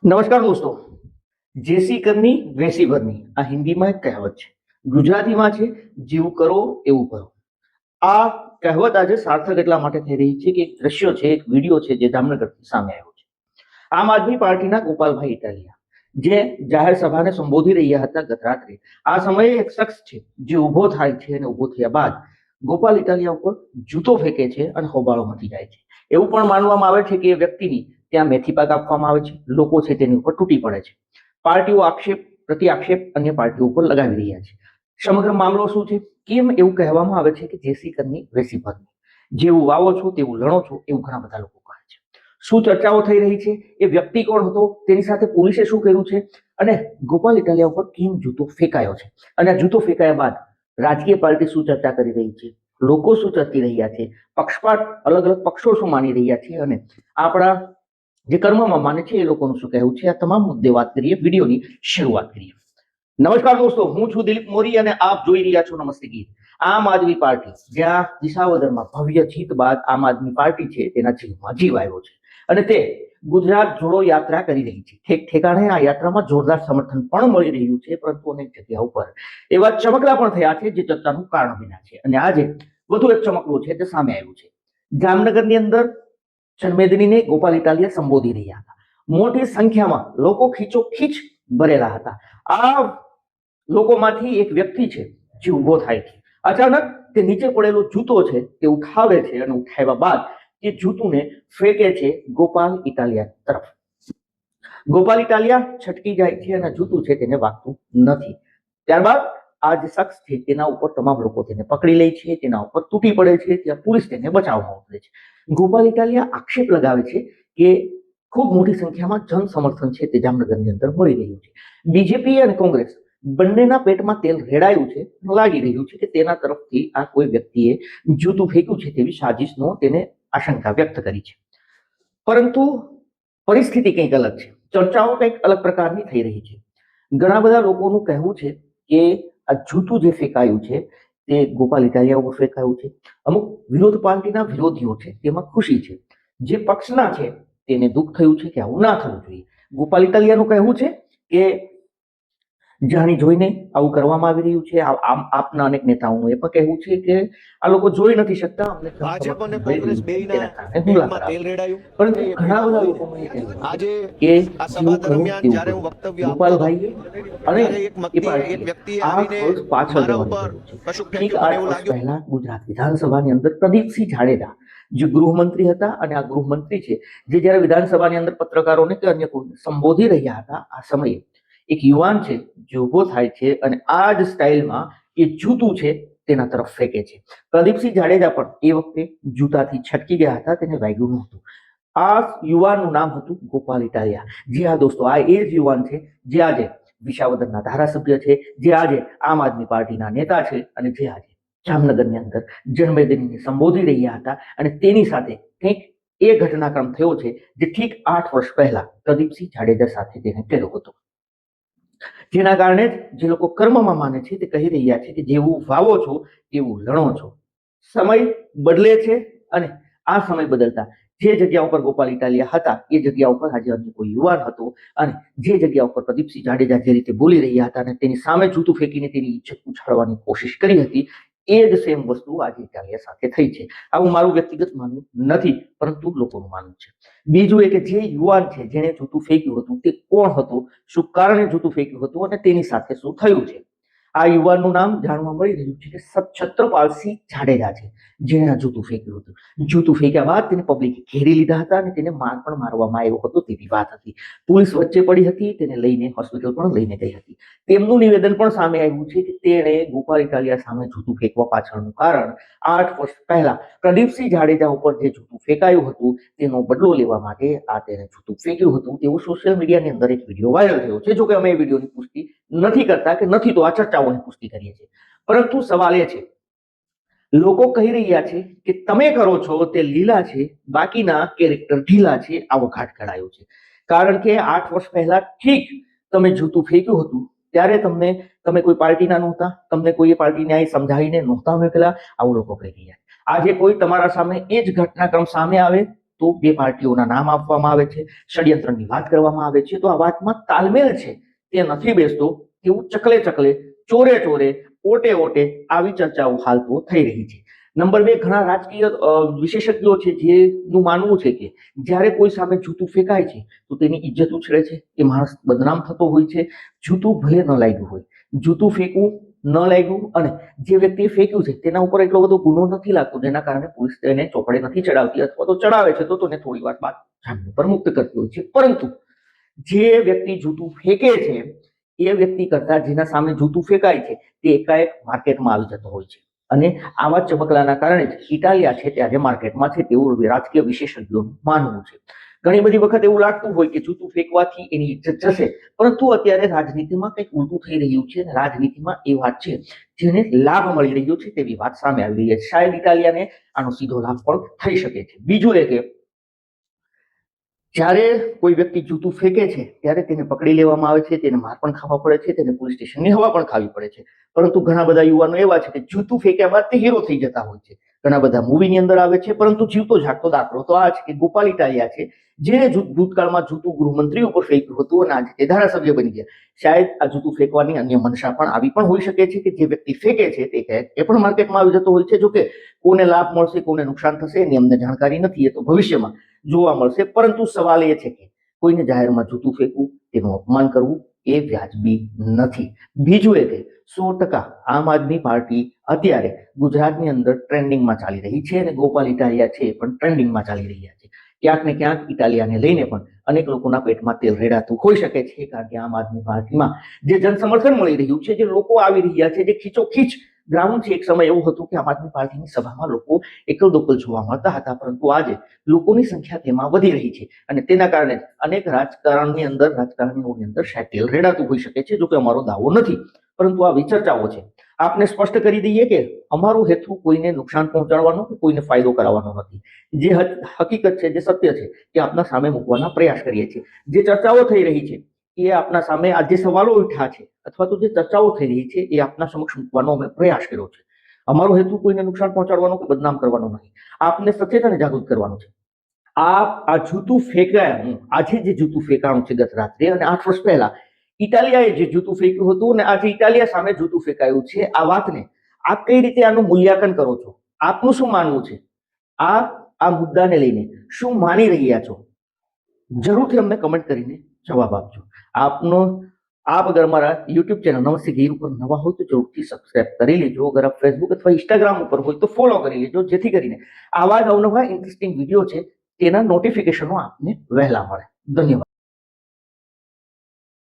નમસ્કાર દોસ્તો, જેસી કરની વેસી ભરની આ હિન્દીમાં એક કહેવત છે. ગુજરાતીમાં છે જેવું કરો એવું કરો. આ કહેવત આજે સાર્થક એટલા માટે થઈ રહી છે કે એક દ્રશ્ય છે, એક વિડીયો છે જે જામનગરથી સામે આવ્યો છે. આમ આદમી પાર્ટીના ગોપાલભાઈ ઇટાલિયા જે જાહેર સભાને સંબોધી રહ્યા હતા ગત રાત્રે, આ સમયે એક શખ્સ છે જે ઉભો થાય છે અને ઉભો થયા બાદ ગોપાલ ઇટાલિયા ઉપર જૂતો ફેંકે છે અને હોબાળો મચી જાય છે. એવું પણ માનવામાં આવે છે કે એ વ્યક્તિની ત્યાં મેથી પાક આપવામાં આવે છે, લોકો છે તેની ઉપર તૂટી પડે છે. પાર્ટીઓ આક્ષેપ પ્રતિ આક્ષેપ અન્ય પાર્ટીઓ ઉપર લગાવી રહ્યા છે. સમગ્ર મામલો શું છે? કેમ એવું કહેવામાં આવે છે કે જેસી કરની વેસી ભરની, જેવું વાવો છો તેવું લણો છો, એવું ઘણા બધા લોકો કહે છે. શું ચર્ચાઓ થઈ રહી છે? એ વ્યક્તિ કોણ હતો? તેની સાથે પોલીસે શું કર્યું છે? અને ગોપાલ ઇટાલિયા ઉપર કેમ જૂતો ફેંકાયો છે? અને આ જૂતો ફેંકાયા બાદ રાજકીય પાર્ટી શું ચર્ચા કરી રહી છે, લોકો શું ચર્ચી રહ્યા છે, પક્ષપાત અલગ અલગ પક્ષો શું માની રહ્યા છે, અને આપણા જે કર્મમાં માને છે એ લોકોનું શું કહેવું છે, આ તમામ મુદ્દે વાત કરીએ, વિડીયોની શરૂઆત કરીએ. નમસ્કાર દોસ્તો, હું છું દિલીપ મોરી અને આપ જોઈ રહ્યા છો નમસ્તે ગીત. આમ આદમી પાર્ટી જ્યાં વિસાવદરમાં ભવ્ય જીત બાદ આમ આદમી પાર્ટી છે તેના જીવમાં જીવ આવ્યો છે અને તે ગુજરાત જોડો યાત્રા કરી રહી છે. ઠેક ઠેકાણે આ યાત્રામાં જોરદાર સમર્થન પણ મળી રહ્યું છે, પરંતુ અનેક જગ્યા ઉપર એવા ચમકલા પણ થયા છે જે ચર્ચાનું કારણ બન્યા છે. અને આજે વધુ એક ચમકલું છે તે સામે આવ્યું છે. જામનગરની અંદર જનમેદનીને ગોપાલ ઇટાલિયા સંબોધી રહ્યા હતા. મોટી સંખ્યામાં લોકો ખીચોખીચ ભરેલા હતા. આ લોકોમાંથી એક વ્યક્તિ છે જે ઉભો થાય છે. અચાનક તે નીચે પડેલો જૂતો છે તે ઉઠાવે છે અને ઉઠાવ્યા બાદ એ જૂતુને ફેંકે છે ગોપાલ ઇટાલિયા તરફ. ગોપાલ ઇટાલિયા છટકી જાય છે અને જૂતું છે તેને વાગતું નથી. ત્યારબાદ આ જે શખ્સ છે તેના ઉપર તમામ લોકો તેને પકડી લે છે, તેના ઉપર તૂટી પડે છે, ત્યાં પોલીસ તેને બચાવવામાં ઉતરે છે. ગોપાલ ઇટાલિયા આક્ષેપ લગાવે છે કે ખૂબ મોટી સંખ્યામાં જન સમર્થન છે તે જામનગરની અંદર મળી રહ્યું છે. બીજેપી અને કોંગ્રેસ બંનેના પેટમાં તેલ રેડાયું છે, લાગી રહ્યું છે કે તેના તરફથી આ કોઈ વ્યક્તિએ જૂતું ફેંક્યું છે તેવી સાજિશનો તેને આશંકા વ્યક્ત કરી છે. પરંતુ પરિસ્થિતિ કંઈક અલગ છે, ચર્ચાઓ કંઈક અલગ પ્રકારની થઈ રહી છે. ઘણા બધા લોકોનું કહેવું છે કે આ જૂતું જે ફેંકાયું છે તે ગોપાલ ઇટાલિયા ઉપર ફેંકાયું છે. અમુક વિરોધ પાર્ટીના વિરોધીઓ છે તેમાં ખુશી છે, જે પક્ષના છે તેને દુઃખ થયું છે કે આવું ના થવું જોઈએ. ગોપાલ ઇટાલિયાનું કહેવું છે કે જાણી જોઈને આવું કરવામાં આવી રહ્યું છે. આપના અનેક નેતાઓનું એ પણ કહેવું છે કે આ લોકો જોઈ નથી શકતા, અમને ભાજપ અને કોંગ્રેસ બેયના તેલ રેડાયું. પરંતુ ઘણા બધા લોકોનું એ કહેવું આજે કે આ સભા દરમિયાન જ્યારે હું વક્તવ્ય આપતો હતો અને ત્યારે એક વ્યક્તિએ આવીને મારા ઉપર કશુંક ઠીક ફેંક્યું. મને 8 એવું વર્ષ લાગ્યું પહેલા ગુજરાત વિધાનસભાની અંદર પ્રદીપસિંહ જાડેજા જે ગૃહમંત્રી હતા, અને આ ગૃહમંત્રી છે જે જ્યારે વિધાનસભાની અંદર પત્રકારોને કે અન્ય કોઈને સંબોધી રહ્યા હતા, આ સમયે એક યુવાન છે જે ઉભો થાય છે અને આ જ સ્ટાઇલમાં એ જૂતું છે તેના તરફ ફેંકે છે. પ્રદીપસિંહ જાડેજા પણ એ વખતે જૂતાથી છટકી ગયા હતા, તેને વાગ્યું નહોતું. આ યુવાનનું નામ હતું ગોપાલ ઇટાલિયા. જી હા દોસ્તો, આ એ જ યુવાન છે જે આજે વિસાવદરના ધારાસભ્ય છે, જે આજે આમ આદમી પાર્ટીના નેતા છે અને જે આજે જામનગરની અંદર જનમેદનીને સંબોધી રહ્યા હતા. અને તેની સાથે કંઈક એ ઘટનાક્રમ થયો છે જે ઠીક 8 વર્ષ પહેલા પ્રદીપસિંહ જાડેજા સાથે તેને કર્યો હતો. જેના કારણે જે લોકો કર્મમાં માને છે તે કહી રહ્યા છે કે જેવું વાવો છો તેવું લણો છો. સમય બદલે છે અને આ સમય બદલતા જે જગ્યા ઉપર ગોપાલ ઇટાલિયા હતા એ જગ્યા ઉપર આજે અન્ય કોઈ યુવાન હતો, અને જે જગ્યા ઉપર પ્રદીપસિંહ જાડેજા જે રીતે બોલી રહ્યા હતા અને તેની સામે જૂતું ફેંકીને તેની ઇજ્જત ઉછાળવાની કોશિશ કરી હતી, એ જ સેમ વસ્તુ આજે ઇટાલિયા સાથે થઈ છે. આવું મારું વ્યક્તિગત માનવું નથી, પરંતુ લોકોનું માનવું છે. બીજું એ કે જે યુવાન છે જેને જૂતું ફેંક્યું હતું તે કોણ હતું, શું કારણે જૂતું ફેંક્યું હતું અને તેની સાથે શું થયું છે. આ યુવાનનું નામ જાણવા મળી રહ્યું છે કે છત્રપાલસિંહ જાડેજા છે, જેણે આ જૂતું ફેંક્યું હતું. જૂતું ફેંક્યા બાદ તેને પબ્લિકે ઘેરી લીધા હતા અને તેને માર પણ મારવામાં આવ્યો હતો તેવી વાત હતી. પોલીસ વચ્ચે પડી હતી, તેને લઈને હોસ્પિટલ પણ લઈને ગઈ હતી. તેમનું નિવેદન પણ સામે આવ્યું છે કે તેણે ગોપાલ ઇટાલિયા સામે જૂતું ફેંકવા પાછળનું કારણ 8 વર્ષ પહેલા પ્રદીપસિંહ જાડેજા ઉપર જે જૂતું ફેંકાયું હતું તેનો બદલો લેવા માટે આ તેને જૂતું ફેંક્યું હતું તેવું સોશિયલ મીડિયાની અંદર એક વિડીયો વાયરલ થયો છે. જો કે અમે એ વિડીયોની પુષ્ટિ નથી કરતા કે નથી તો આ ચર્ચાઓની પુષ્ટિ કરીએ છીએ, પરંતુ સવાલ એ છે, લોકો કહી રહ્યા છે કે તમે કરો છો તે લીલા છે, બાકીના કેરેક્ટર ઢીલા છે. આવો ઘાટ ઘડાયો છે, કારણ કે 8 વર્ષ પહેલા ઠીક તમે જૂતું ફેંક્યું હતું ત્યારે તમે કોઈ પાર્ટીના નહોતા, તમને કોઈ પાર્ટીને અહીં સમજાવીને નહોતા મોકલા, આવું લોકો કહી રહ્યા છે. આજે કોઈ તમારા સામે એ જ ઘટનાક્રમ સામે આવે તો બે પાર્ટીઓના નામ આપવામાં આવે છે, ષડયંત્રની વાત કરવામાં આવે છે, તો આ વાતમાં તાલમેલ છે તે નથી બેસતો તેવું ચકલે ચકલે, ચોરે ચોરે, ઓટે ઓટે આવી ચર્ચાઓ હાલ તો થઈ રહી છે. નંબર 2, ઘણા રાજકીય વિશેષજ્ઞો છે જેનું માનવું છે કે જ્યારે કોઈ સામે જૂતું ફેંકાય છે તો તેની ઇજ્જત ઉછળે છે, એ માણસ બદનામ થતો હોય છે. જૂતું ભલે ન લાગ્યું હોય, જૂતું ફેંકવું ન લાગ્યું અને જે વ્યક્તિએ ફેંક્યું છે તેના ઉપર એટલો બધો ગુનો નથી લાગતો, જેના કારણે પોલીસ તેને ચોપડે નથી ચડાવતી, અથવા તો ચડાવે છે તો તેને થોડી વાર બાદ જામીન પર મુક્ત કરતી હોય છે. પરંતુ જે વ્યક્તિ જૂતું ફેંકે છે એ વ્યક્તિ કરતા જેના સામે જૂતું ફેંકાય છે તે એકાએક માર્કેટમાં આવી જતો હોય છે, અને આવા ચમકલાના કારણે જ ઇટાલિયા છે તે આજે માર્કેટમાં છે તેવું રાજકીય વિશેષજ્ઞોનું માનવું છે. ઘણી બધી વખત એવું લાગતું હોય કે જૂતું ફેંકવાથી એની ઇજ્જત જશે, પરંતુ અત્યારે રાજનીતિમાં કંઈક ઉલટું થઈ રહ્યું છે અને રાજનીતિમાં એ વાત છે જેને લાભ મળી રહ્યો છે તેવી વાત સામે આવી રહી છે. શાયદ ઇટાલિયાને આનો સીધો લાભ પણ થઈ શકે છે. બીજું એ કે જ્યારે કોઈ વ્યક્તિ જૂતું ફેંકે છે ત્યારે તેને પકડી લેવામાં આવે છે, તેને માર પણ ખાવા પડે છે, તેને પોલીસ સ્ટેશનની હવા પણ ખાવી પડે છે. પરંતુ ઘણા બધા યુવાનો એવા છે કે જૂતું ફેંક્યા બાદ તે હીરો થઈ જતા હોય છે. ઘણા બધા મૂવીની અંદર આવે છે, પરંતુ જીવતો જાગતો દાખલો તો આ છે કે ગોપાલ ઇટાલિયા છે, જેને ભૂતકાળમાં જૂતું ગૃહમંત્રી ઉપર ફેંક્યું હતું અને આજે તે ધારાસભ્ય બની ગયા. શાયદ આ જૂતું ફેંકવાની અન્ય મનસા પણ આવી પણ હોઈ શકે છે કે જે વ્યક્તિ ફેંકે છે તે એ પણ માર્કેટમાં આવી જતો હોય છે. જો કે કોને લાભ મળશે, કોને નુકસાન થશે એની અમને જાણકારી નથી, એ તો ભવિષ્યમાં જોવા મળશે. પરંતુ સવાલ એ છે કે કોઈને જાહેરમાં જૂતું ફેંકવું, તેનું અપમાન કરવું એ વ્યાજબી નથી. બીજું એ કે 100% આમ આદમી પાર્ટી અત્યારે ગુજરાતની અંદર ટ્રેન્ડિંગમાં ચાલી રહી છે અને ગોપાલ ઇટાલિયા છે પણ ટ્રેન્ડિંગમાં ચાલી રહ્યા છે. ક્યાંક ને ક્યાંક ઇટાલિયાને લઈને પણ અનેક લોકોના પેટમાં તેલ રેડાતું હોઈ શકે છે, કારણ કે આમ આદમી પાર્ટીમાં જે જન સમર્થન મળી રહ્યું છે, જે લોકો આવી રહ્યા છે, જે ખીચોખીચ ગ્રાઉન્ડ છે. એક સમય એવું હતું કે આમ આદમી પાર્ટીની સભામાં લોકો એકલ દોકલ જોવા મળતા હતા, પરંતુ આજે લોકોની સંખ્યા તેમાં વધી રહી છે અને તેના કારણે અનેક રાજકારણીઓની અંદર શાયદ તેલ રેડાતું હોઈ શકે છે. જો કે અમારો દાવો નથી, પરંતુ આ વિચર્ચાઓ છે. આપને સ્પષ્ટ કરી દઈએ કે અમારો હેતુ કોઈને નુકસાન પહોંચાડવાનો કે કોઈને ફાયદો કરાવવાનો નથી. જે હકીકત છે, જે સત્ય છે એ આપના સામે મૂકવાના પ્રયાસ કરીએ છીએ. જે ચર્ચાઓ થઈ રહી છે એ આપના સામે, આ જે સવાલો ઉઠ્યા છે અથવા તો જે ચર્ચાઓ થઈ રહી છે એ આપના સમક્ષ મૂકવાનો અમે પ્રયાસ કર્યો છે. અમારો હેતુ કોઈને નુકસાન પહોંચાડવાનો કે બદનામ કરવાનો નહીં, આપને સચેત અને જાગૃત કરવાનો છે. આ જૂતું ફેંકાયું, આજે જે જૂતું ફેંકાણું છે ગત રાત્રે અને 8 વર્ષ પહેલા ઇટાલિયાએ જે જૂતું ફેંક્યું હતું અને આજે ઇટાલિયા સામે જૂતું ફેંકાયું છે, આ વાતને આપ કઈ રીતે આનું મૂલ્યાંકન કરો છો? આપનું શું માનવું છે? આ મુદ્દાને લઈને શું માની રહ્યા છો? જરૂરથી અમને કમેન્ટ કરીને જવાબ આપજો. આપ અગર અમારા યુટ્યુબ ચેનલ નમસ્તે ગીર ઉપર નવા હોય તો જરૂરથી સબસ્ક્રાઇબ કરી લેજો. અગર આપ ફેસબુક અથવા ઇન્સ્ટાગ્રામ ઉપર હોય તો ફોલો કરી લેજો, જેથી કરીને આવા જ અવનવા ઇન્ટરેસ્ટિંગ વિડીયો છે તેના નોટિફિકેશનો આપને વહેલા મળે. ધન્યવાદ.